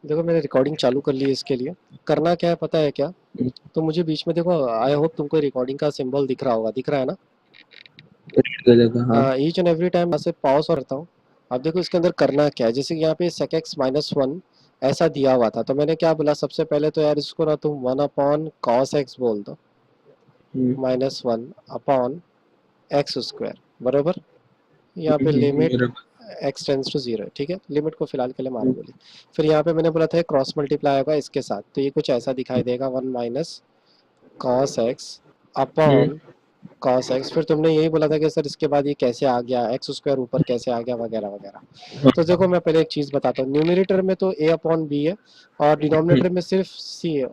देखो मैंने रिकॉर्डिंग चालू कर ली है इसके लिए। करना क्या है पता है क्या? तो मुझे बीच में देखो, आई होप तुमको रिकॉर्डिंग का सिंबल दिख रहा होगा, दिख रहा है ना? हाँ। हाँ, ईच एंड एवरी टाइम से पॉज करता हूँ। अब देखो इसके अंदर करना क्या है, जैसे कि यहाँ पे sec x माइनस वन ऐसा दिया हुआ था, तो मैंने क्या बोला सबसे पहले, तो यार इसको ना तुम वन अपॉन कॉस एक्स बोल दो, minus one upon x square, बराबर। यहाँ पे लिमिट बराबर। x टेंस टू जीरो है, ठीक है, लिमिट को फिलहाल के लिए मारो गोली। फिर यहाँ पे मैंने बोला था क्रॉस मल्टीप्लाई होगा इसके साथ, तो ये कुछ ऐसा दिखाई देगा, one minus cos x upon cos x. फिर तुमने यही बोला था कि सर इसके बाद ये कैसे आ गया, एक्स स्क्वायर ऊपर कैसे आ गया, वगैरह वगैरह। तो देखो मैं पहले एक चीज़ बताता हूँ, न्यूमरेटर में तो ए अपॉन बी है और डिनोमिनेटर में सिर्फ सी है।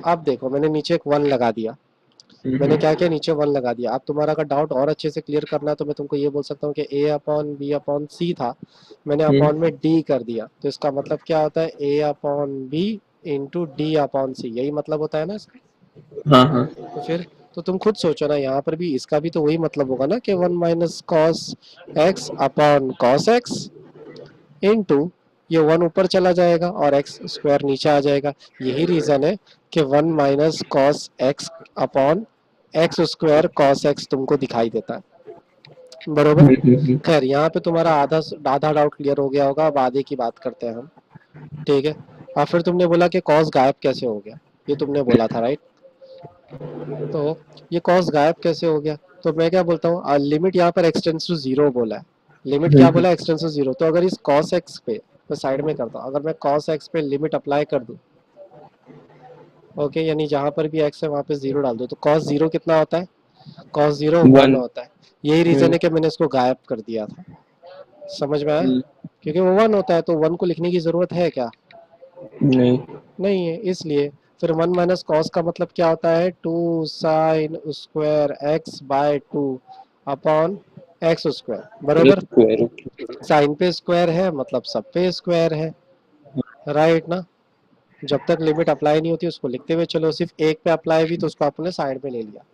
अब देखो मैंने नीचे एक वन लगा दिया, मैंने क्या किया, नीचे वन लगा दिया। अब तुम्हारा अगर डाउट और अच्छे से क्लियर करना है तो मैं तुमको ये बोल सकता हूँ कि ए अपॉन बी अपॉन सी था, मैंने अपॉन में डी कर दिया, तो इसका मतलब क्या होता है, a upon b into d upon c, यही मतलब होता है ना इसका। हाँ हाँ। तो फिर तो तुम खुद सोचो ना, यहाँ पर भी इसका भी तो वही मतलब होगा ना कि one minus cos x upon cos x into ये वन ऊपर चला जाएगा और एक्स स्क्वायर नीचे आ जाएगा। यही रीजन है कि one minus cos x upon x square cos x तुमको दिखाई देता है, बरोबर। खैर यहाँ पे तुम्हारा आधा आधा डाउट क्लियर हो गया होगा, अब आधे की बात करते हैं हम, ठीक है। और फिर तुमने बोला कि कॉस गायब कैसे हो गया, ये तुमने बोला था, राइट? तो ये कॉस गायब कैसे हो गया, तो मैं क्या बोलता हूँ, लिमिट यहाँ पर एक्सटेंस टू जीरो बोला है, लिमिट क्या बोला, एक्सटेंस टू जीरो। तो अगर इस कॉस एक्स पे, मैं साइड में करता हूँ, अगर मैं कॉस एक्स पे लिमिट अप्लाई कर दूँ, ओके, यानी जहाँ पर भी एक्स है वहाँ पे जीरो डाल दो, तो कॉस जीरो कितना होता है, कॉस जीरो वन वन। होता है। यही रीजन है कि मैंने इसको गायब कर दिया था, समझ में आया? क्योंकि वो वन होता है तो वन को लिखने की जरूरत है क्या? नहीं। नहीं है, इसलिए। फिर वन माइनस कॉस का मतलब क्या होता है, two sine square x by two upon x square, बरोबर। स्क्वायर। साइन पे स्क्वायर है मतलब सब पे स्क्वायर है, राइट ना? जब तक लिमिट अप्लाई नहीं होती उसको लिखते हुए चलो, सिर्फ एक पे अप्लाई हुई तो उसको आपने साइड में ले लिया।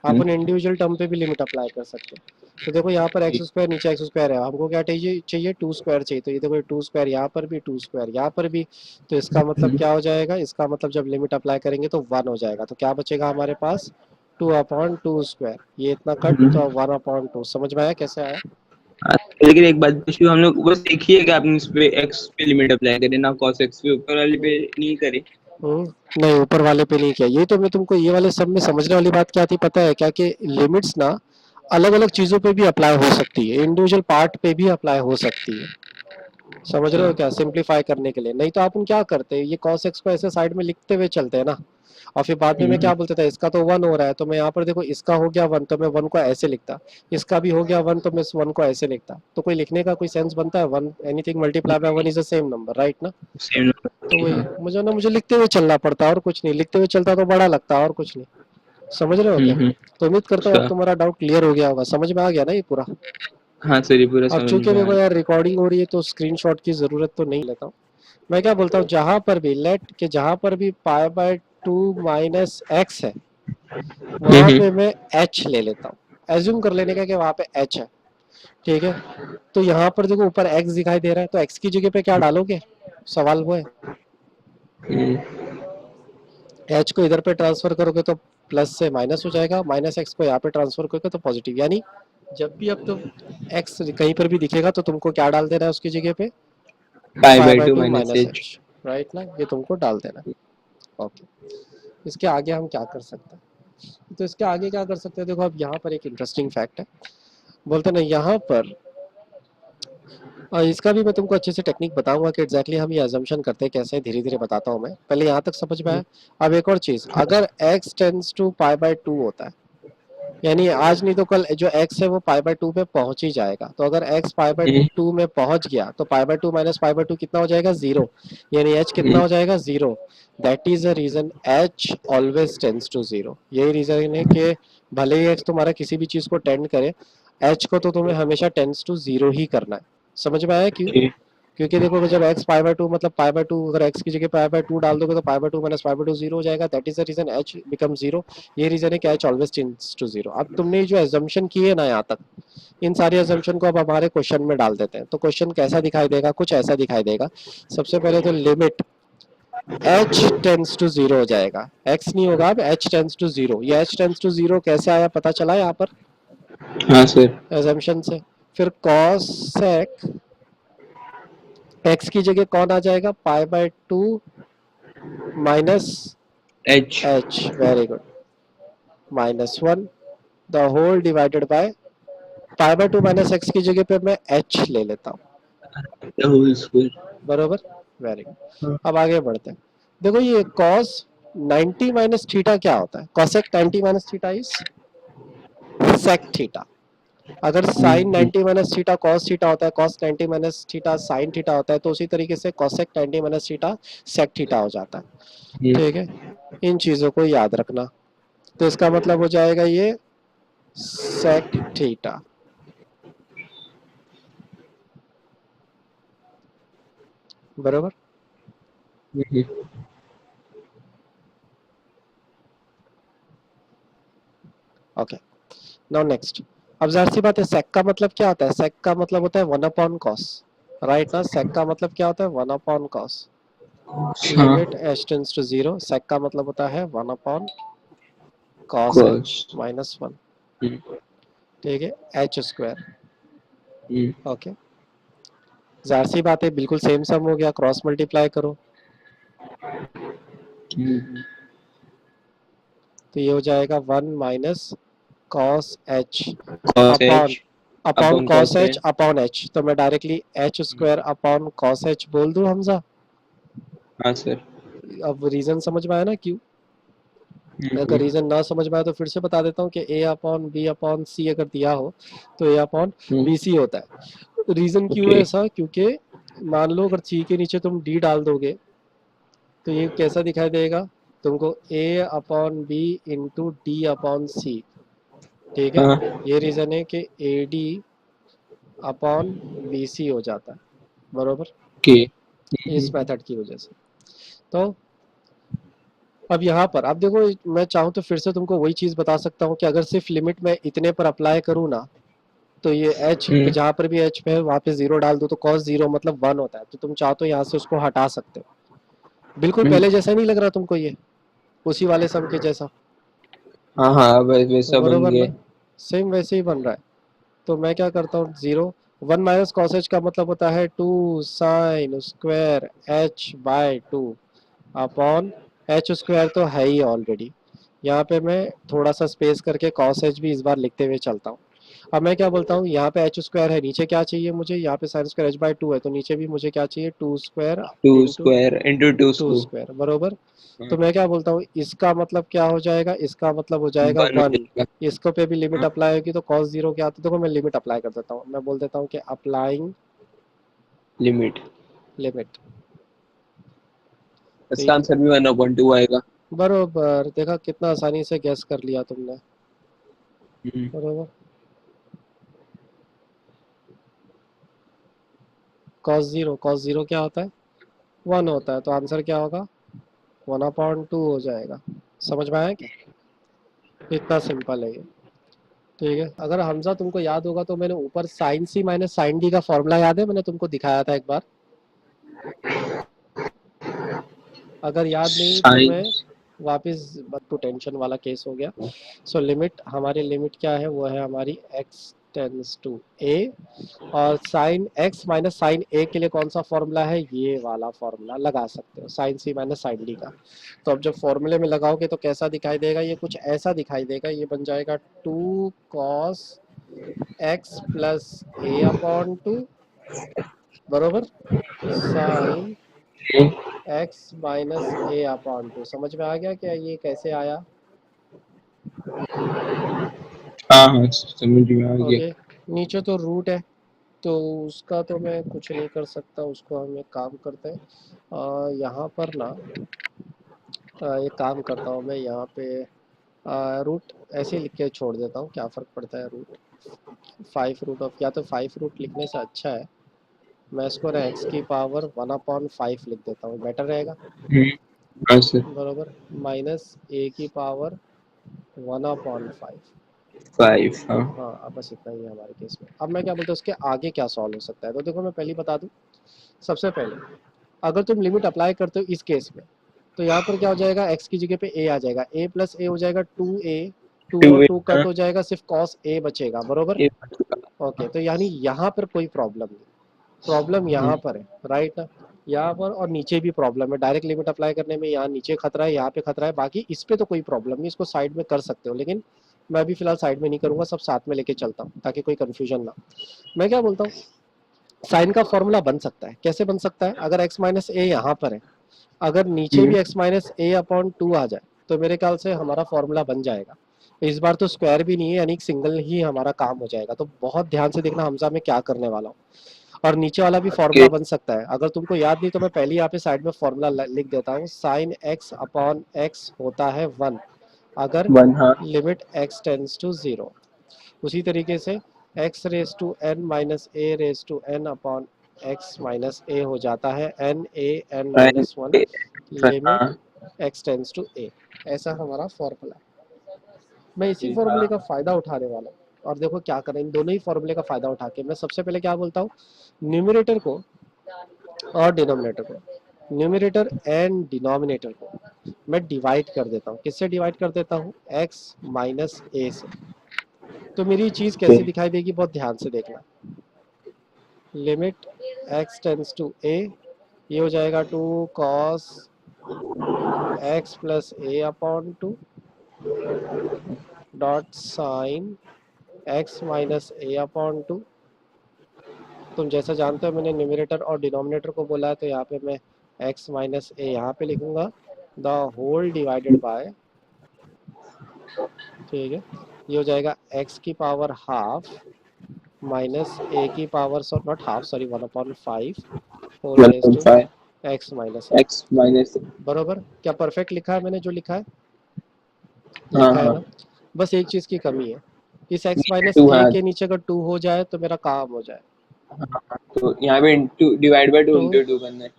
अपन इंडिविजुअल टर्म पे भी लिमिट अप्लाई कर सकते हैं। तो देखो यहाँ पर एक्स स्क्वायर, नीचे एक्स स्क्वायर है, हमको क्या चाहिए, चाहिए टू स्क्वायर चाहिए, तो ये देखो टू स्क्वायर यहाँ पर भी, टू स्क्वायर यहाँ पर भी। तो इसका मतलब क्या हो जाएगा, इसका मतलब जब लिमिट अप्लाई करेंगे तो वन हो जाएगा, तो क्या बचेगा हमारे पास, टू अपॉन टू स्क्वायर, ये इतना कट तो वन अपॉन टू। समझ में आया कैसे आया? लेकिन एक बात पूछिए, हम लोग बस एक ही है कि आपने इस पे एक्स पे लिमिट अप्लाई करे ना, कॉस एक्स पे ऊपर वाले पे नहीं करे? नहीं, ऊपर वाले पे नहीं किया, ये तो मैं तुमको ये वाले सब में समझने वाली बात क्या थी पता है क्या, कि लिमिट्स ना अलग अलग चीजों पे भी अप्लाई हो सकती है, इंडिविजुअल पार्ट पे भी अप्लाई हो सकती है, समझ रहे अच्छा। हो क्या, सिंप्लीफाई करने के लिए। नहीं तो अपन क्या करते हैं, ये cos x को ऐसे साइड में लिखते हुए चलते हैं ना, और फिर बाद में मैं क्या बोलता था, इसका तो वन हो रहा है तो मैं यहाँ पर देखो इसका हो गया वन तो मैं वन को ऐसे लिखता, इसका भी हो गया वन तो मैं इस वन को ऐसे लिखता, तो कोई लिखने का कोई सेंस बनता है, one anything multiply by one is the same number, right ना? सेम तो नंबर। वही हाँ। मुझे ना, मुझे लिखते हुए चलना पड़ता और कुछ नहीं, लिखते हुए चलता तो बड़ा लगता और कुछ नहीं, समझ रहे हो क्या? तो उम्मीद करता हूँ अब अच्छा। तुम्हारा डाउट क्लियर हो गया होगा, समझ में आ गया ना ये पूरा। हाँ सर, ये पूरा अब समझ चूंकि में आ देखो यार रिकॉर्डिंग हो रही है तो स्क्रीनशॉट की जरूरत तो नहीं लेता हूँ। मैं क्या बोलता हूँ, जहां पर भी लेट के जहां पर भी पाई बाय टू माइनस एक्स है वहां पे मैं एच ले लेता हूँ, एज्यूम कर लेने का कि वहां पे एच है, ठीक है। तो यहाँ पर देखो ऊपर एक्स दिखाई दे रहा है, तो एक्स की जगह पे क्या डालोगे, सवाल वो है। एच को इधर पे ट्रांसफर करोगे तो प्लस से माइनस हो जाएगा, माइनस एक्स को यहाँ पे ट्रांसफर करोगे तो पॉजिटिव, यानी जब भी अब तुम एक्स कहीं पर भी दिखेगा तो तुमको क्या डाल देना है उसकी जगह पे, pi pi by by two two minus minus h. H, right ना, ये तुमको डाल देना है। ओके, इसके आगे हम क्या कर सकते हैं, तो इसके आगे क्या कर सकते हैं, देखो अब यहाँ पर एक इंटरेस्टिंग फैक्ट है, बोलते ना यहाँ पर, और इसका भी मैं तुमको अच्छे से टेक्निक बताऊंगा कि एग्जैक्टली हम ये अजम्पशन करते हैं कैसे, धीरे धीरे बताता हूँ मैं, पहले यहाँ तक समझ में आया। अब एक और चीज, अगर x tends to pi by two होता है, यानी आज नहीं तो कल जो x है वो पाई बाय टू पे पहुंच ही जाएगा, तो अगर x पाई बाय टू में पहुंच गया तो pi by two minus pi by two कितना हो जाएगा, जीरो, यानी h कितना हो जाएगा, zero. That is the reason h always tends to zero, यही रीजन है कि भले ही x तुम्हारा किसी भी चीज को टेंड करे, h को तो तुम्हें हमेशा टेंस टू जीरो ही करना है, समझ में आया क्यों? क्योंकि देखो जब x पाई बाय 2 मतलब पाई बाय 2 अगर x की जगह पाई बाय 2 डाल दोगे तो pi by 2 minus pi by 2 zero हो जाएगा, that is the reason h become zero. ये रीजन है कि h always tends to zero. अब तुमने जो एजम्पशन की है ना यहाँ तक, इन सारी एजम्पशन को अब हमारे क्वेश्चन में डाल देते हैं। तो क्वेश्चन कैसा दिखाई देगा, कुछ ऐसा दिखाई देगा। सबसे पहले तो limit h tends to zero हो जाएगा, x नहीं होगा अब h टेंड्स टू जीरो। ये h टेंड्स टू जीरो कैसे आया पता चला यहाँ पर हाँ सर। एजम्पशन से। फिर cos sec x की जगह कौन आ जाएगा, pi by 2 minus H. h, very good, minus 1 the whole divided by pi by 2 minus x की जगह पे मैं h ले लेता हूँ, द होल स्क्वायर। बरोबर, वेरी गुड। अब आगे बढ़ते हैं। देखो ये cos 90 माइनस थीटा क्या होता है, cosec 90 minus theta is sec theta. अगर sin 90 minus theta cos theta होता है, cos 90 minus theta sin theta होता है, तो उसी तरीके से cosec 90 minus theta sec theta हो जाता है। ठीक है, इन चीजों को याद रखना। तो इसका मतलब हो जाएगा ये sec थीटा, बरोबर। Okay, now next. अब जाहिर सी बात है sec का मतलब क्या होता है, sec का मतलब होता है 1 अपॉन cos, राइट ना। sec का मतलब क्या होता है 1 upon cos, limit h tends to zero, sec का मतलब होता है 1 upon cos h cos. Minus 1, ठीक है, h स्क्वायर। ओके, जाहिर सी बात है बिल्कुल सेम सम हो गया, क्रॉस मल्टीप्लाई करो तो ये हो जाएगा 1 minus cos h cos upon H upon upon cos cos h H. Upon h। तो मैं directly h square upon cos h बोल दूं हमजा। हाँ सर। अब रीजन समझ में आया ना क्यों। अगर रीजन ना समझ में आया तो फिर से बता देता हूँ कि a upon b upon c अगर दिया हो तो a अपॉन बी सी होता है। रीजन क्यों ओके। है ऐसा, क्योंकि मान लो अगर c के नीचे तुम d डाल दोगे तो ये कैसा दिखाई देगा तुमको, a upon b into d upon c, ठीक है। हाँ। ये रीजन है कि a d upon b c हो जाता है, बरोबर, ओके। इस मेथड की वजह से। तो अब यहाँ पर अब देखो, मैं चाहूँ तो फिर से तुमको वही चीज बता सकता हूँ कि अगर सिर्फ लिमिट में इतने पर अप्लाई करूँ ना, तो ये h जहाँ पर भी h पे है वहाँ पे जीरो डाल दो तो cos जीरो मतलब 1 होता है। तो तुम चाहो तो यहाँ से उसको हटा सकते हो। बिल्कुल पहले जैसा नहीं लग रहा तुमको, ये उसी वाले सम के जैसा, हाँ हाँ वैसा बन बरोबर गया। ना, सेम वैसे ही बन रहा है। तो मैं क्या करता हूँ, जीरो 1 माइनस कॉस एच का मतलब होता है 2 sine square h by 2 upon h square तो है ही ऑलरेडी। यहाँ पे मैं थोड़ा सा स्पेस करके cos h भी इस बार लिखते हुए चलता हूँ। अब मैं क्या बोलता हूँ, यहाँ पे h स्क्वायर है, नीचे क्या चाहिए मुझे, यहाँ पे साइन स्क्वायर h बाय 2 है तो नीचे भी मुझे क्या चाहिए 2 square two into square into two 2 square. Square, बरोबर। तो मैं क्या बोलता हूँ, इसका मतलब क्या हो जाएगा, इसका मतलब हो जाएगा वन हो 1। जाएगा। इसको पे भी लिमिट हाँ, अप्लाई होगी तो cos जीरो क्या आता है, देखो मैं लिमिट अप्लाई कर देता हूँ, मैं बोल देता हूँ कि अप्लाइंग लिमिट। लिमिट। तो इसका आंसर भी 1/2 आएगा। बरोबर, देखा कितना आसानी से गैस कर लिया तुमने, हम्म। बरोबर। cos जीरो क्या होता है, 1 होता है, तो आंसर क्या होगा 1/2 हो जाएगा। समझ में आया क्या, इतना सिंपल है ये। ठीक है, अगर हमजा तुमको याद होगा तो मैंने ऊपर साइन सी माइनस साइन डी का फॉर्मूला याद है, मैंने तुमको दिखाया था एक बार। अगर याद नहीं तो मैं साइंस। वापस, तो टेंशन वाला केस हो गया। सो लिमिट, हमारी लिमिट क्या है, वो है हमारी x टेंस टू a, और sine x minus sine a के लिए कौन सा फॉर्मूला है, ये वाला फॉर्मूला लगा सकते हो, साइन सी माइनस साइन डी का। तो अब जब फॉर्मूले में लगाओगे तो कैसा दिखाई देगा, ये कुछ ऐसा दिखाई देगा, ये बन जाएगा 2 cos x plus a upon 2, बरोबर, sine x minus a upon 2। समझ में आ गया क्या ये कैसे आया। हाँ हाँ समझ में आ गया। ओके, नीचे तो रूट है तो उसका तो मैं कुछ नहीं कर सकता, उसको हम एक काम करते हैं, यहाँ पर ना एक काम करता हूँ मैं यहाँ पे, रूट ऐसे ही लिख के छोड़ देता हूँ, क्या फ़र्क पड़ता है रूट, 5 रूट ऑफ, या तो 5 रूट लिखने से अच्छा है मैं इसको ना x की पावर 1/5 लिख देता हूँ, बेटर रहेगा। हाँ सर। बरोबर, माइनस a की पावर 1/5। 5 हाँ। हाँ, अब बस इतना ही है हमारे केस में। अब मैं क्या बोलता हूँ उसके आगे क्या सॉल्व हो सकता है, तो देखो मैं पहले बता दूँ। सबसे पहले अगर तुम लिमिट अप्लाई करते हो इस केस में, तो यहाँ पर क्या हो जाएगा, x की जगह पे a आ जाएगा, a प्लस a हो जाएगा 2a, 2 और 2 कट हो जाएगा, सिर्फ cos a बचेगा। बरोबर, ओके। तो यानी यहाँ पर कोई प्रॉब्लम नहीं, प्रॉब्लम यहाँ पर है, राइट ना। यहाँ पर और नीचे भी प्रॉब्लम है, डायरेक्ट लिमिट अप्लाई करने में यहाँ नीचे खतरा है, यहाँ पे खतरा है, बाकी इस पे तो कोई प्रॉब्लम नहीं, इसको साइड में कर सकते हो। लेकिन मैं अभी फिलहाल साइड में नहीं करूंगा, सब साथ में लेके चलता हूँ ताकि कोई कंफ्यूजन ना। मैं क्या बोलता हूँ, साइन का फॉर्मूला बन सकता है। कैसे बन सकता है, अगर x माइनस ए यहाँ पर है, अगर नीचे भी x माइनस ए अपॉन 2 आ जाए, तो मेरे ख्याल से हमारा फॉर्मूला बन जाएगा। इस बार तो स्क्वायर भी नहीं है, यानी सिंगल ही हमारा काम हो जाएगा। तो बहुत ध्यान से देखना हमजा में क्या करने वाला हूँ। और नीचे वाला भी फॉर्मूला बन सकता है, अगर तुमको याद नहीं तो मैं पहले यहाँ पे साइड में फॉर्मूला लिख देता हूँ। साइन x अपॉन x होता है 1 अगर 1 हाँ। Limit x tends to 0। उसी तरीके से x raise to n minus a raise to n upon x minus a हो जाता है n a n माइनस 1 लिमिट हाँ x टेंड्स टू a। ऐसा हमारा फॉर्मूला है। मैं इसी फॉर्मूले का फायदा उठाने वाला हूँ। और देखो क्या करें, इन दोनों ही फॉर्मूले का फायदा उठा के मैं सबसे पहले क्या बोलता हूँ, न्यूमरेटर को और डिनोमिनेटर को, न्यूमरेटर एंड डिनोमिनेटर को मैं डिवाइड कर देता हूँ। किससे डिवाइड कर देता हूँ, x माइनस ए से। तो मेरी चीज कैसी दिखाई देगी, बहुत ध्यान से देखना। Limit x tends to a, ये हो जाएगा 2 cos x plus a upon 2 dot sine x minus a upon 2। तुम जैसा जानते हो मैंने न्यूमरेटर और डिनोमिनेटर को बोला है, तो यहाँ पे मैं x माइनस ए यहाँ पे लिखूंगा, द होल डिवाइडेड बाय, ठीक है, ये हो जाएगा x की पावर हाफ माइनस ए की power not half sorry 1/5 whole raise to 1.5 x minus a. x minus. बरोबर, क्या परफेक्ट लिखा है मैंने जो लिखा है, हाँ लिखा है हाँ। ना। बस एक चीज की कमी है, इस x माइनस 2 ए हाँ। के नीचे अगर 2 हो जाए तो मेरा काम हो जाए। हाँ, तो यहाँ पे इंटू डिवाइड बाय 2 तो इंटू 2 करना है।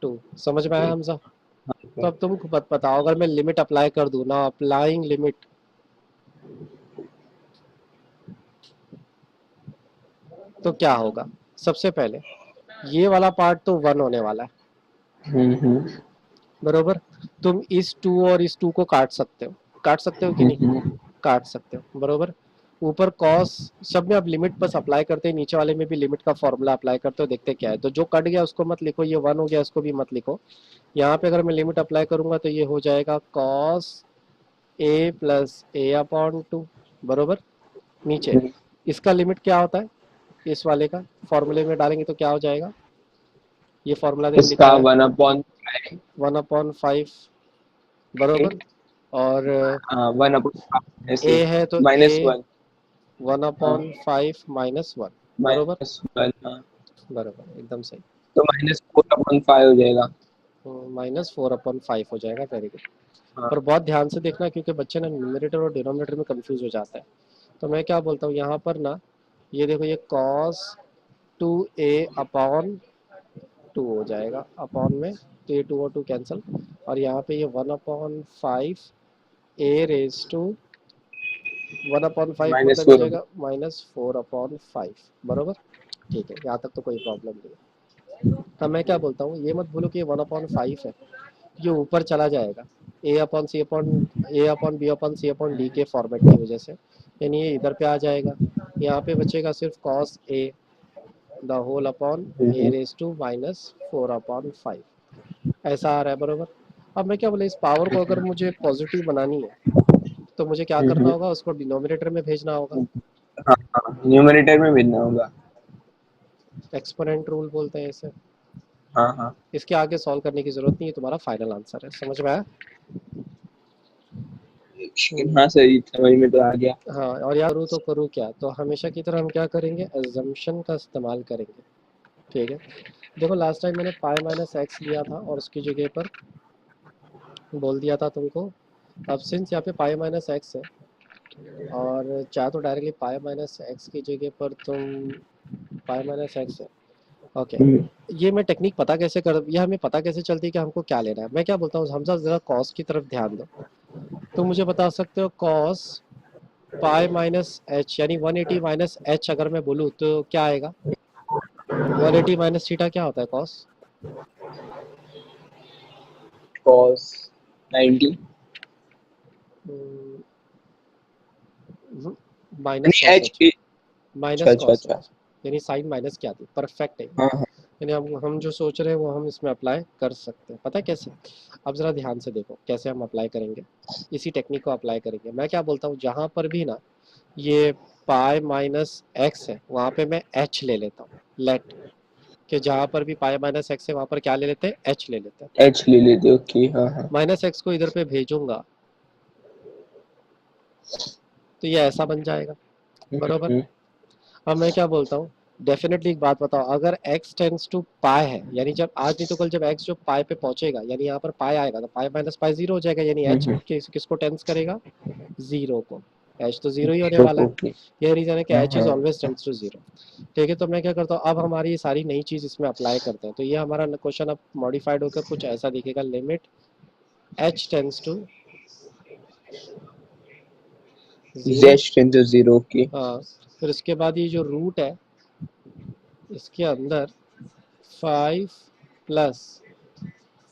2 समझ में आया हमजा। तो हाँ, अब तुम बताओ, अगर मैं लिमिट अप्लाई कर दूं ना, अप्लाइंग लिमिट, तो क्या होगा। सबसे पहले ये वाला पार्ट तो 1 होने वाला है। हम्म। बरोबर, तुम इस 2 और इस 2 को काट सकते हो, काट सकते हो कि नहीं, हम्म। काट सकते हो। बरोबर, ऊपर कॉस, सब में अब लिमिट बस अप्लाई करते हैं, नीचे वाले में भी लिमिट का फॉर्मूला अप्लाई करते हो, देखते क्या है। तो जो कट गया उसको मत लिखो, ये 1 हो गया उसको भी मत लिखो। यहाँ पे अगर मैं लिमिट अप्लाई करूंगा तो ये हो जाएगा cos A plus a upon 2। बरोबर, नीचे इसका लिमिट क्या होता है, इस वाले का फॉर्मूले में डालेंगे तो क्या हो जाएगा, ये फॉर्मूला देख इसका लिखा है 1/5 1/5। बरोबर, और 1/5 ए है तो ए माइनस 1। 1/5 माइनस 1। बरोबर, -1 हाँ। बरोबर एकदम सही। तो -4/5 हो जाएगा। -4/5 हो जाएगा, वेरी गुड। हाँ। पर बहुत ध्यान से देखना, क्योंकि बच्चे ना न्यूमरेटर और डिनोमिनेटर में कंफ्यूज हो जाता है। तो मैं क्या बोलता हूँ यहाँ पर ना, ये देखो ये cos 2a अपॉन 2 हो जाएगा अपॉन में, तो ये 2 और 2 कैंसिल, और यहाँ पे ये 1/5 a रेज टू 1/5 मतलब ये हो -4। जाएगा -4/5। बरोबर, ठीक है, यहाँ तक तो कोई प्रॉब्लम नहीं है। अब मैं क्या बोलता हूँ, ये मत भूलो कि ये 1/5 है, ये ऊपर चला जाएगा a/b/c/d के फॉर्मेट की वजह से, यानी ये इधर पे आ जाएगा। यहाँ पे बचेगा सिर्फ cos a the whole upon a raise to -4/5, ऐसा आ रहा है। बरोबर, अब मैं क्या बोले, इस पावर को अगर मुझे पॉजिटिव बनानी है तो मुझे क्या करना होगा, उसको डिनोमिनेटर में भेजना होगा। हाँ हाँ, न्यूमरेटर में भेजना होगा। एक्सपोनेंट रूल बोलते हैं इसे। हाँ हाँ। इसके आगे सॉल्व करने की जरूरत नहीं है, तुम्हारा फाइनल आंसर है, समझ में आया। हाँ सही, समझ में तो आ गया। हाँ, और यार करूँ क्या, तो हमेशा की तरह हम क्या करेंगे, एजम्पशन का इस्तेमाल करेंगे। ठीक है, देखो लास्ट टाइम मैंने पाई माइनस एक्स लिया था और उसकी जगह पर बोल दिया था तुमको, अब सिंस यहाँ पे पाई माइनस एक्स है, और चाहे तो डायरेक्टली पाई माइनस एक्स की जगह पर तुम, पाई माइनस एक्स है ओके, ये मैं टेक्निक पता कैसे कर, ये हमें पता कैसे चलती है कि हमको क्या लेना है। मैं क्या बोलता हूँ, हमजा जरा कॉस की तरफ ध्यान दो। तो मुझे बता सकते हो कॉस पाई माइनस एच, यानी 180 माइनस एच अगर मैं बोलूँ तो क्या आएगा? 180 माइनस थीटा क्या होता है कॉस? cos 90 माइनस यानी कॉस h एच, अच्छा माइनस अच्छा कॉस अच्छा। एच, यानी साइन माइनस क्या थी, परफेक्ट है। हाँ हाँ। यानी हम जो सोच रहे हैं वो हम इसमें अप्लाई कर सकते हैं। पता है कैसे? अब ज़रा ध्यान से देखो कैसे हम अप्लाई करेंगे, इसी टेक्निक को अप्लाई करेंगे। मैं क्या बोलता हूँ, जहाँ पर भी ना ये पाई माइनस एक्स है वहाँ पे मैं एच ले लेता हूँ। लेट कि जहाँ पर भी पाई माइनस एक्स है वहाँ पर क्या ले लेते हैं, एच ले लेते हैं। h ले लेते, ओके हाँ हाँ। माइनस एक्स को इधर पे भेजूंगा तो ये ऐसा बन जाएगा, बरोबर। हम्म, अब मैं क्या बोलता हूँ, डेफिनेटली एक बात बताओ, अगर x टेंड्स टू पाई है, यानी जब आज नहीं तो कल जब x जो पाई पे पहुंचेगा, यानी यहाँ पर पाई आएगा तो पाई माइनस पाई जीरो हो जाएगा, यानी h हम्म, किसको टेंस करेगा, जीरो को। h तो जीरो ही होने वाला है। ओके। यह रीजन है कि हाँ h इज हाँ। Always tends to zero. ठीक है, तो मैं क्या करता हूँ, अब हमारी ये सारी नई चीज इसमें अप्लाई करते हैं। तो ये हमारा क्वेश्चन अब मॉडिफाइड होकर कुछ ऐसा दिखेगा, limit h tends to zero. z tends to 0, okay. हाँ, फिर उसके बाद ये जो रूट है इसके अंदर 5 प्लस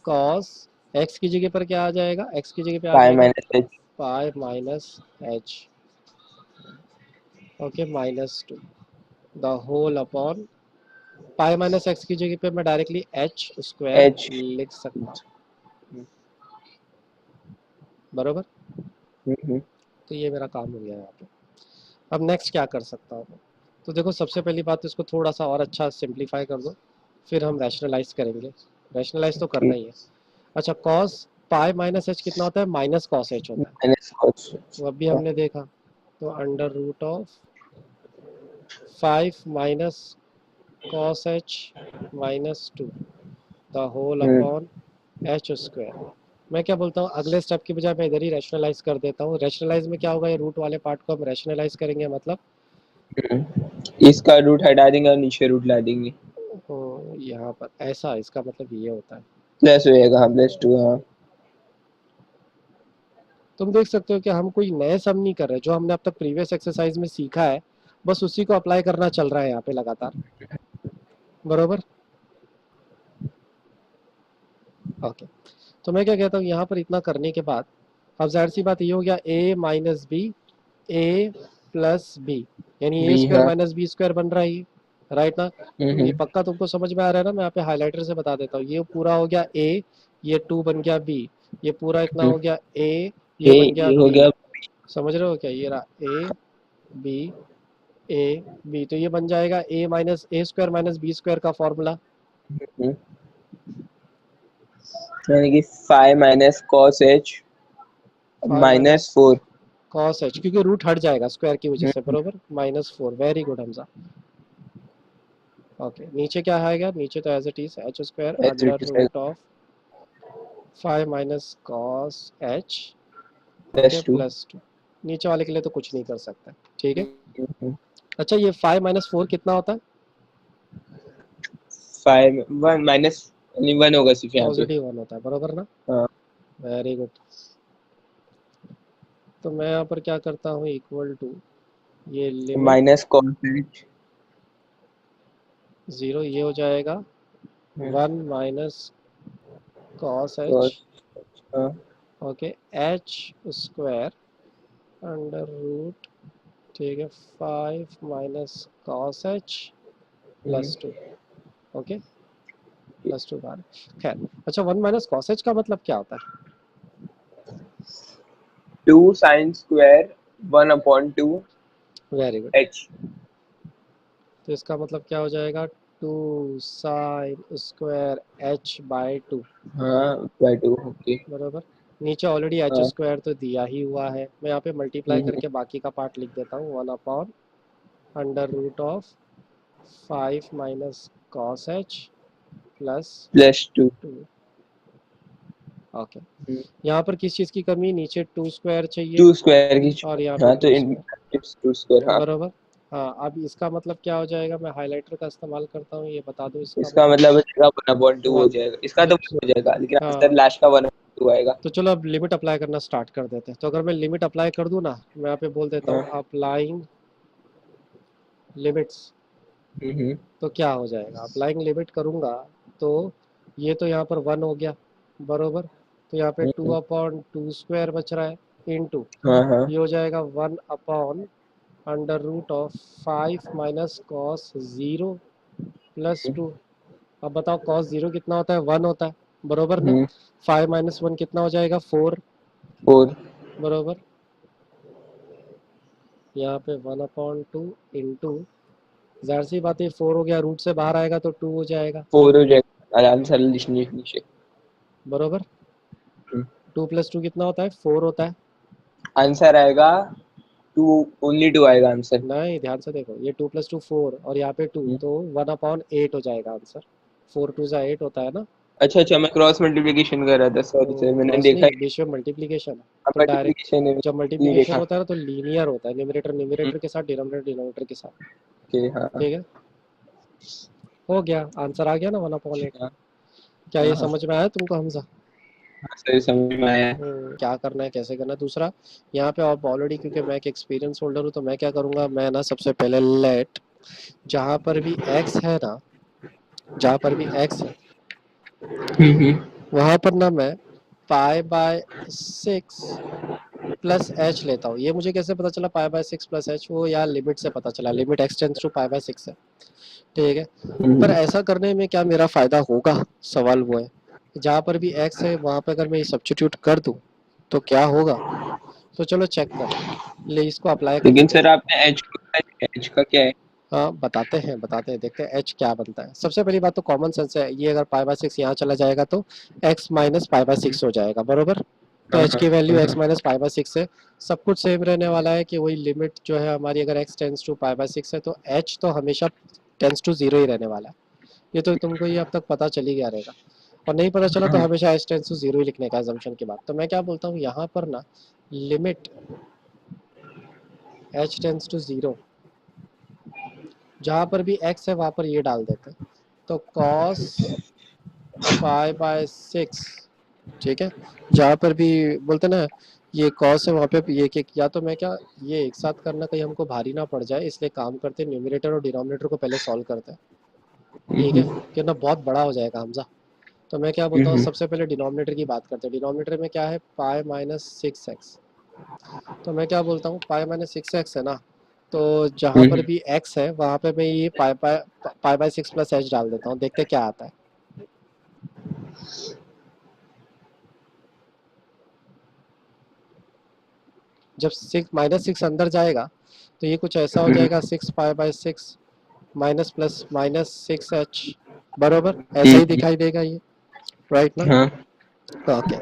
कॉस एक्स की जगह पर क्या आ जाएगा, एक्स की जगह पे आ पाई जाएगा minus h। Pi minus h, okay, minus two the whole upon pi minus x की जगह पे मैं डायरेक्टली एच स्क्वायर h। लिख सकता हूँ, बरोबर। हम्म, तो ये मेरा काम हो गया यहाँ पे। अब नेक्स्ट क्या कर सकता हूँ मैं? तो देखो सबसे पहली बात तो इसको थोड़ा सा और अच्छा सिंप्लीफाई कर दो, फिर हम रैशनलाइज करेंगे। रैशनलाइज तो करना ही है। अच्छा, कॉस पाई माइनस एच कितना होता है, माइनस कॉस एच होता है, माइनस cos। वो अभी हमने देखा। तो under root of 5 minus cos h minus two the whole upon h square. मैं क्या बोलता हूँ, अगले स्टेप की बजाय मैं इधर ही रैशनलाइज कर देता हूँ। रैशनलाइज में क्या होगा, ये रूट वाले पार्ट को हम रैशनलाइज करेंगे, मतलब इसका रूट हटा देंगे और नीचे रूट ला देंगे। यहाँ पर ऐसा, इसका मतलब ये होता है। प्लस हो जाएगा, हाँ +2 हाँ। तुम देख सकते हो कि हम कोई नए सम नहीं कर रहे, जो हमने अब तक प्रीवियस एक्सरसाइज में सीखा है बस उसी को अप्लाई करना चल रहा है यहाँ पे लगातार, बरोबर। ओके, तो मैं क्या कहता हूँ, यहाँ पर इतना करने के बाद अब जाहिर सी बात ये हो गया a minus b, a plus b, यानी ए बी स्क्वायर हाँ। माइनस बी स्क्वायर बन रहा है ये, राइट ना। ये हम्म, पक्का तुमको समझ में आ रहा है ना, मैं यहाँ पे हाइलाइटर से बता देता हूँ। ये पूरा हो गया a, ये 2 बन गया b, ये पूरा इतना हो गया a, ये बन गया ये हो b। गया। समझ रहे हो क्या, ये रहा a b, ए बी, तो ये बन जाएगा a minus a square minus b square का फॉर्मूला। हम्म, यानी कि 5 minus cos h 5 minus -4। Cos h, क्योंकि रूट हट जाएगा स्क्वायर की वजह से, बरोबर, -4। Very good Hamza. ओके, नीचे क्या आएगा, नीचे तो as it is h square under root of 5 minus cos h, okay, +2। +2। नीचे वाले के लिए तो कुछ नहीं कर सकता, ठीक है। अच्छा, ये 5 माइनस 4 कितना होता है, 5 1 माइनस, यानी 1 होगा सिर्फ यहाँ पे। पॉजिटिव 1 होता है, बरोबर ना। हाँ। Very good. तो मैं यहाँ पर क्या करता हूँ, इक्वल टू ये लिमिट माइनस cos h। 0, ये हो जाएगा 1 माइनस कॉस एच, cos। हाँ। Okay, h square under root, ठीक है, 5 माइनस कॉस एच +2, ओके, +2 बार। खैर, अच्छा, 1 माइनस कॉस एच का मतलब क्या होता है? 2 sin square 1/2 very good. h। तो इसका मतलब क्या हो जाएगा, 2 साइन स्क्वायर एच बाई 2, हाँ /2, ओके। बराबर। नीचे ऑलरेडी एच हाँ। स्क्वायर तो दिया ही हुआ है, मैं यहाँ पे मल्टीप्लाई करके बाकी का पार्ट लिख देता हूँ, 1 upon under root of 5 minus cos h plus +2। 2। Okay, यहाँ पर किस चीज़ की कमी, नीचे 2 स्क्वायर चाहिए 2 स्क्वायर की। और यहाँ पे हाँ तो 2 इन स्क्वायर, 2 स्क्वायर हाँ। बराबर। हाँ, अब इसका मतलब क्या हो जाएगा, मैं हाइलाइटर का इस्तेमाल करता हूँ, ये बता दो इसका इसका मतलब हो जाएगा 1/2 हो वन। जाएगा, इसका तो तो 1 हो जाएगा, लेकिन आंसर हाँ, लास्ट का 1/2 आएगा। तो चलो अब लिमिट अप्लाई करना स्टार्ट कर देते हैं। तो अगर मैं लिमिट अप्लाई कर दूँ ना, मैं यहाँ पे बोल देता हूँ हाँ। अप्लाइंग लिमिट्स, हम्म। तो क्या हो जाएगा, अप्लाइंग लिमिट करूँगा तो ये तो यहाँ पर 1 हो गया बरोबर, तो यहाँ पे टू हम्म। अपॉन टू स्क्वायर बच रहा है इनटू, हाँ हाँ। ये हो जाएगा 1 upon under root of 5 minus cos 0 plus 2। अब बताओ कॉस 0 कितना होता है, 1 होता है बरोबर ना। 5 माइनस 1 कितना हो जाएगा, 4 4। बरोबर। यहाँ पे 1 अपॉन टू इंटू, जाहिर सी बात है 4 हो गया, रूट से बाहर आएगा तो 2 हो जाएगा 4 हो जाएगा, आराम से नीचे नीचे। बरोबर। 2 प्लस 2 कितना होता है, 4 होता है। आंसर आएगा 2, ओनली 2 आएगा आंसर। नहीं, ध्यान से देखो, ये 2 प्लस 2 4 और यहाँ पे 2, तो 1 अपॉन 8 हो जाएगा आंसर। 4 2 जा 8 होता है ना। अच्छा अच्छा, मैं क्रॉस मल्टीप्लिकेशन कर रहा था, सॉरी सर, मैंने क्रॉस देखा नहीं, ही बीच में मल्टीप्लीकेशन है। तो डायरेक्ट, मल्टीप्लिकेशन है, जब नहीं मल्टीप्लीकेशन देखा। होता है ना तो लीनियर होता है, न्यूमरेटर न्यूमरेटर के साथ, डिनोमिनेटर डिनोमिनेटर के साथ। ओके। हाँ ठीक है, हो गया, आंसर आ गया ना 1 अपॉन 8। हाँ क्या हाँ ये हाँ। समझ में आया तुमको हमजा? हाँ, सही समझ में आया। क्या करना है कैसे करना है। दूसरा, यहाँ पे आप ऑलरेडी, क्योंकि मैं एक एक्सपीरियंस होल्डर हूँ, तो मैं क्या करूँगा, मैं ना सबसे पहले लेट, जहाँ पर भी एक्स है ना, जहाँ पर भी एक्स है हम्म। वहाँ पर ना मैं पाई बाय 6 प्लस एच लेता हूँ। ये मुझे कैसे पता चला पाई बाय 6 प्लस एच, वो यार लिमिट से पता चला, limit x tends to pi by 6 है। ठीक है, पर हम्म। ऐसा करने में क्या मेरा फायदा होगा, सवाल वो है। जहाँ पर भी एक्स है वहाँ पे अगर मैं ये सब्स्टिट्यूट कर दूँ तो क्या होगा, तो चलो चेक करते हैं, ले इसको अप्लाई कर लेकिन लेते हैं। सर आपने एच का क्या है? हाँ, बताते हैं, देखते हैं एच क्या बनता है। सबसे पहली बात तो कॉमन सेंस है, ये अगर पाई बाय 6 यहाँ चला जाएगा तो एक्स माइनस पाई बाय 6 हो जाएगा बरोबर। तो हाँ एच हाँ की वैल्यू हाँ एक्स माइनस पाई बाय 6 है। सब कुछ सेम रहने वाला है कि वही लिमिट जो है हमारी, अगर x tends to pi by 6 है तो एच तो हमेशा टेंस टू 0 ही रहने वाला है। ये तो तुमको ये अब तक पता चल ही गया रहेगा, और नहीं पता चला तो हाँ। हमेशा एच टेंस टू 0 ही लिखने का assumption के बाद। तो मैं क्या बोलता हूँ यहाँ पर ना, लिमिट एच टेंस टू 0, जहाँ पर भी एक्स है वहाँ पर ये डाल देते हैं, तो कॉस पाई बाय 6। ठीक है, जहाँ पर भी बोलते ना ये कॉस है वहाँ पे ये कि, या तो मैं क्या, ये एक साथ करना कहीं हमको भारी ना पड़ जाए, इसलिए काम करते हैं न्यूमरेटर और डिनोमिनेटर को पहले सॉल्व करते हैं। ठीक है, कि ना बहुत बड़ा हो जाएगा हमजा। तो मैं क्या बोलता हूँ, हम्म। सबसे पहले डिनोमिनेटर की बात करते हैं। डिनोमिनेटर में क्या है, पाई माइनस 6x। तो मैं क्या बोलता हूँ, पाई माइनस 6x है ना, तो जहाँ पर भी x है वहाँ पे मैं ये पाई पाई पाई बाय 6 प्लस एच डाल देता हूँ, देखते क्या आता है। जब 6 अंदर जाएगा तो ये कुछ ऐसा हो जाएगा, 6 पाई by 6 minus plus minus 6h बरोबर, ऐसा ही दिखाई देगा ये, राइट ना। हाँ। ओके,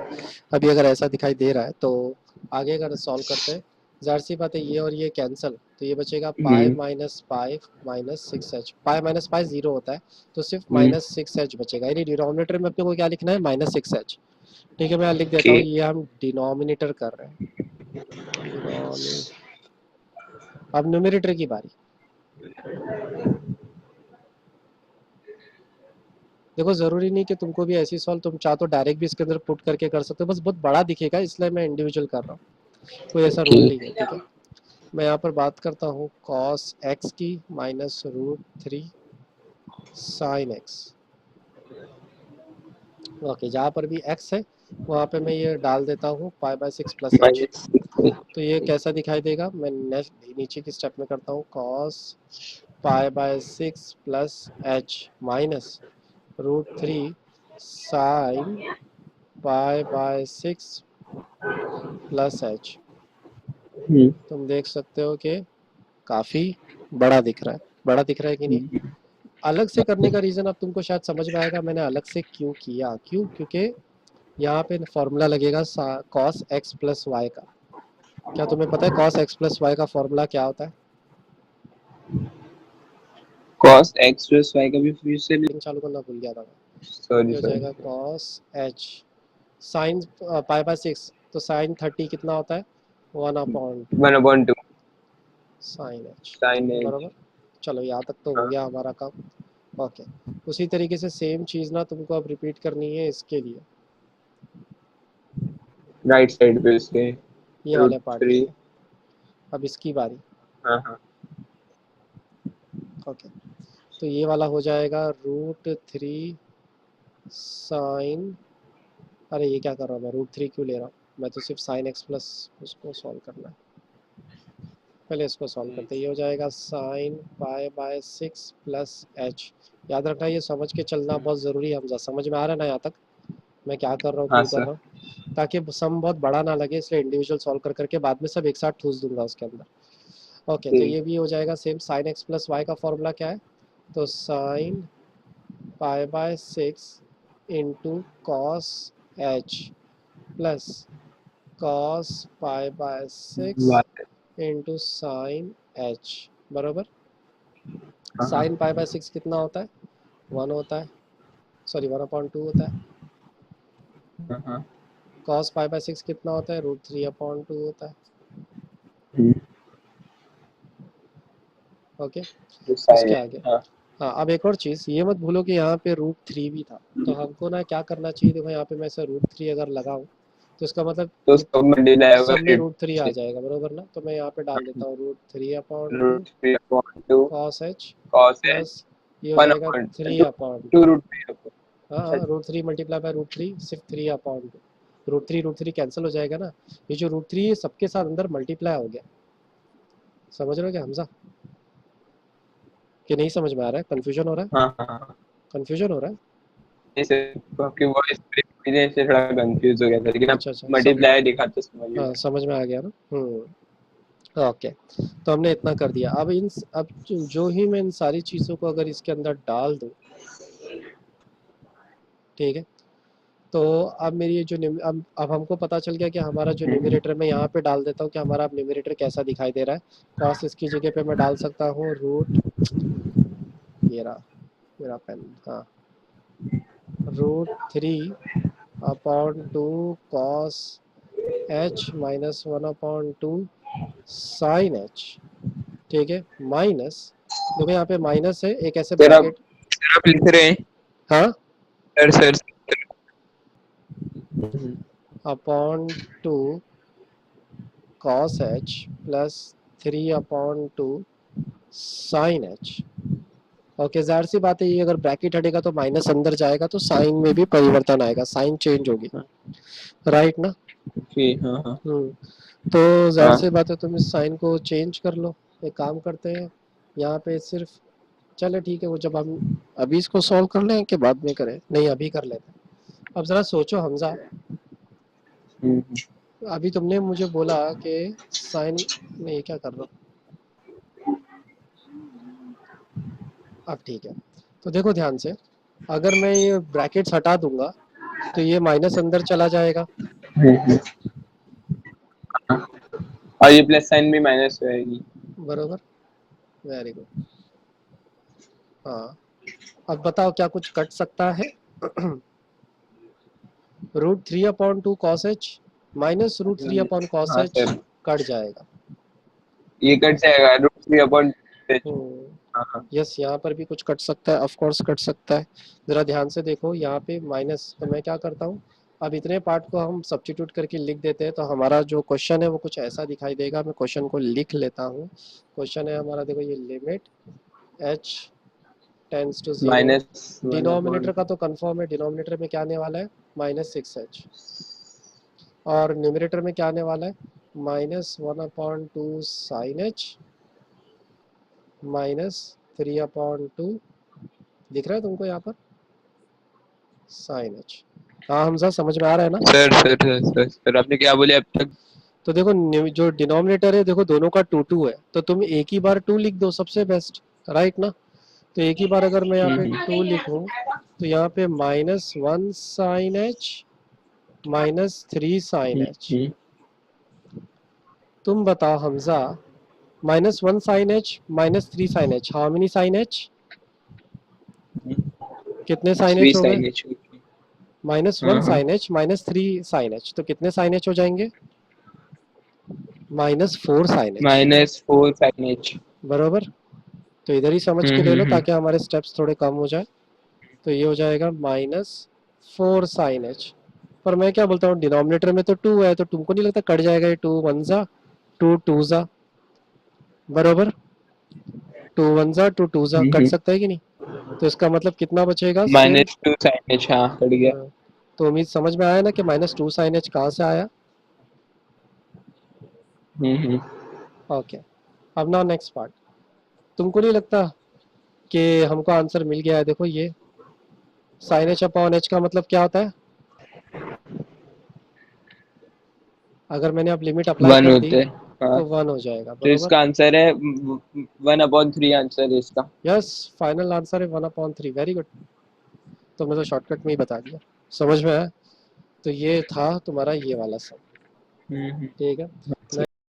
अभी अगर ऐसा दिखाई दे रहा है तो आगे अगर सॉल्व करते हैं, जाहिर सी बात है ये और ये कैंसिल, तो ये बचेगा pi minus 6h। Pi minus pi 0 होता है, तो सिर्फ माइनस 6h बचेगा, यानी डिनोमिनेटर में अपने को क्या लिखना है, माइनस 6h। ठीक है, मैं लिख देता ओके। हूँ, ये हम डिनोमिनेटर कर रहे हैं, डिनोमी। अब न्यूमरेटर की बारी। देखो जरूरी नहीं कि तुमको भी ऐसी सॉल्व, तुम चाहो तो डायरेक्ट भी इसके अंदर पुट करके कर सकते हो, बस बहुत बड़ा दिखेगा इसलिए मैं इंडिविजुअल कर रहा हूँ, कोई ऐसा रूल नहीं है। ठीक है, मैं यहाँ पर बात करता हूँ कॉस एक्स की minus root 3 sine x. Okay, जहाँ पर भी एक्स है वहाँ पे मैं ये डाल देता हूँ पाई बाय 6 प्लस एच। माइनस। तो ये कैसा दिखाई देगा, मैं नेक्स्ट नीचे की स्टेप में करता हूँ, cos pi by 6 plus h minus root 3 sine pi by 6 plus h. तुम देख सकते हो कि काफी बड़ा दिख रहा है, बड़ा दिख रहा है कि नहीं। अलग से करने का रीजन अब तुमको शायद समझ में आएगा, मैंने अलग से क्यों किया, क्योंकि यहाँ पे फॉर्मूला लगेगा कॉस एक्स प्लस वाई का। क्या तुम्हें पता है कॉस एक्स प्लस वाई का फॉर्मूला क्या होता है? कॉस एक्स प्लस वाई का भी फिर से। चालू करना भूल गया था मैं। सॉरी ये हो सॉरी। जाएगा cos h sine pi by 6, तो साइन 30 कितना होता है, 1/2। 1/2। Sine h, sine h. बराबर। चलो यहाँ तक तो हो गया हमारा काम। ओके, उसी तरीके से सेम चीज़ ना तुमको अब रिपीट करनी है इसके लिए, राइट साइड पे उसके ये रूट वाले पार्ट के 3। लिए। अब इसकी बारी। हाँ हाँ ओके, तो ये वाला हो जाएगा √3 साइन, अरे ये क्या कर रहा हूँ मैं, √3 क्यों ले रहा हूँ मैं, तो सिर्फ साइन एक्स प्लस उसको सॉल्व करना है। पहले इसको सॉल्व करते हैं, ये हो जाएगा साइन π/6 प्लस एच। याद रखना ये समझ के चलना बहुत ज़रूरी है हमजा, समझ में आ रहा है ना यहाँ तक मैं क्या कर रहा हूँ हाँ क्यों कर सर। रहा हूँ, ताकि सम बहुत बड़ा ना लगे, इसलिए इंडिविजुअल सॉल्व कर करके बाद में सब एक साथ ठूस दूंगा उसके अंदर। ओके, तो ये भी हो जाएगा same, sine x plus y का फॉर्मूला क्या है, तो sine π/6 into cos h plus cos π/6 into sine h, बराबर। साइन π/6 कितना होता है, 1 होता है, सॉरी 1/2 होता है। कॉस π/6 कितना होता है, √3/2 होता है। ओके, साइन उसके एच। आगे, हाँ, हाँ अब एक और चीज़ ये मत भूलो कि यहाँ पे √3 भी था, तो हमको ना क्या करना चाहिए, देखो यहाँ पे मैं ऐसे √3 अगर लगाऊँ तो इसका मतलब तो ये उसको मल्टीप्लाई होगा सब में √3 आ से। जाएगा, बरोबर ना, तो मैं यहाँ पे डाल देता हूँ √3/2 root 3/2 cos h cos h plus ये हो जाएगा 1/2 3/2। 2 रूट 3। हाँ अच्छा हाँ, √3 मल्टीप्लाई बाय √3 सिर्फ 3/2, √3 कैंसिल हो जाएगा ना, ये जो √3 है सबके साथ अंदर मल्टीप्लाई हो गया, समझ रहे हो क्या हमजा, कि नहीं समझ में आ रहा है, कन्फ्यूजन हो रहा है, हाँ हाँ हाँ। कन्फ्यूजन हो रहा है। जैसे क्योंकि वो इस से थोड़ा कंफ्यूज हो गया था, लेकिन अब अच्छा अच्छा, सब, मल्टीप्लाई दिखा तो समझ हाँ गया। समझ में आ गया ना। ओके, तो हमने इतना कर दिया, अब अब जो ही मैं इन सारी चीज़ों को अगर इसके अंदर डाल दूँ, ठीक है, तो अब मेरी ये जो अब हमको पता चल गया कि हमारा जो न्यूमरेटर में यहाँ पे डाल देता हूँ कि हमारा अब न्यूमरेटर कैसा दिखाई दे रहा है। कॉस इसकी जगह पे मैं डाल सकता हूँ रूट, ये रहा मेरा पेन, हाँ, √3/2 cos h minus 1/2 sine h, ठीक है, माइनस, देखो यहाँ पे माइनस है, एक ऐसे ब्रैकेट, सर आप लिख रहे हैं? हाँ, sir sir. Upon 2 cos h plus 3/2 sine h. Okay, जाहिर सी बात है ये अगर ब्रैकेट हटेगा तो माइनस अंदर जाएगा तो साइन में भी परिवर्तन आएगा, साइन चेंज होगी, राइट ना। ठीक, हाँ हाँ तो जाहिर हाँ। सी बात है तुम इस साइन को चेंज कर लो। एक काम करते हैं, यहाँ पे सिर्फ, चले ठीक है, वो जब हम अभी इसको सॉल्व कर लें कि बाद में करें, नहीं अभी कर लेते हैं। अब ज़रा सोचो हमजा, अभी तुमने मुझे बोला कि साइन, नहीं क्या कर रहा हूँ, अब ठीक है, तो देखो ध्यान से, अगर मैं ये ब्रैकेट्स हटा दूंगा तो ये माइनस अंदर चला जाएगा, और ये प्लस साइन भी माइनस हो जाएगी। बरोबर, वेरी गुड। हाँ, अब बताओ क्या कुछ कट सकता है √3/2 कॉस एच माइनस √3 कॉस हाँ एच सर, कट जाएगा। ये कट जाएगा रूट 3/। हाँ हाँ यस, यहाँ पर भी कुछ कट सकता है, ऑफ कोर्स कट सकता है। ज़रा ध्यान से देखो यहाँ पे माइनस, तो मैं क्या करता हूँ, अब इतने पार्ट को हम सब्स्टिट्यूट करके लिख देते हैं, तो हमारा जो क्वेश्चन है वो कुछ ऐसा दिखाई देगा। मैं क्वेश्चन को लिख लेता हूँ। क्वेश्चन है हमारा, देखो ये limit h tends to 0, minus denominator का तो कंफर्म है, डिनोमिनेटर में क्या आने वाला है, -6h, और न्यूमरेटर में क्या आने वाला है, -1/2 साइन एच -3/2, दिख रहा है तुमको यहाँ पर, साइन एच। हाँ हमजा, समझ में आ रहा है ना। सर सर सर सर आपने क्या बोले अब तक? तो देखो जो डिनोमिनेटर है देखो दोनों का 2 है, तो तुम एक ही बार 2 लिख दो, सबसे बेस्ट, राइट ना। तो एक ही बार अगर मैं यहाँ पे 2 लिखूँ तो यहाँ पे -1 साइन एच -3 साइन एच। तुम बताओ Hamza, -1 sine h -3 sine h, how many sine h, कितने साइन 3 एच हो गए, sine h. -1 sine h -3 sine h, तो कितने साइन एच हो जाएंगे, -4 sin h, -4 sin h। बरोबर। तो इधर ही समझ के ले लो हम्म। ताकि हमारे स्टेप्स थोड़े कम हो जाए। तो ये हो जाएगा -4 sin h। पर मैं क्या बोलता हूँ, डिनोमिनेटर में तो 2 है, तो तुमको नहीं लगता कट जाएगा ये 2 1 जा 2 2 जा, बरोबर। 2 1 जा 2 2 जा कट सकता है कि नहीं? तो इसका मतलब कितना बचेगा सिर्फ। -2 sin h, हाँ कट गया। हाँ, तो उम्मीद समझ में आया ना कि -2 sin h कहाँ से आया। हम्म। ओके, अब ना नेक्स्ट पार्ट। तुमको नहीं लगता कि हमको आंसर मिल गया है? देखो ये sin h अपॉन h का मतलब क्या होता है? अगर मैंने अब लिमिट अप्लाई 1 कर दी होते हैं, हाँ। तो 1 हो जाएगा, तो बरोबर। इसका आंसर है 1/3 आंसर है इसका। यस, फाइनल आंसर है 1/3। Very good. तो मैं तो शॉर्टकट में ही बता दिया, समझ में आया। तो ये था तुम्हारा ये वाला सब, हम्म। ठीक है।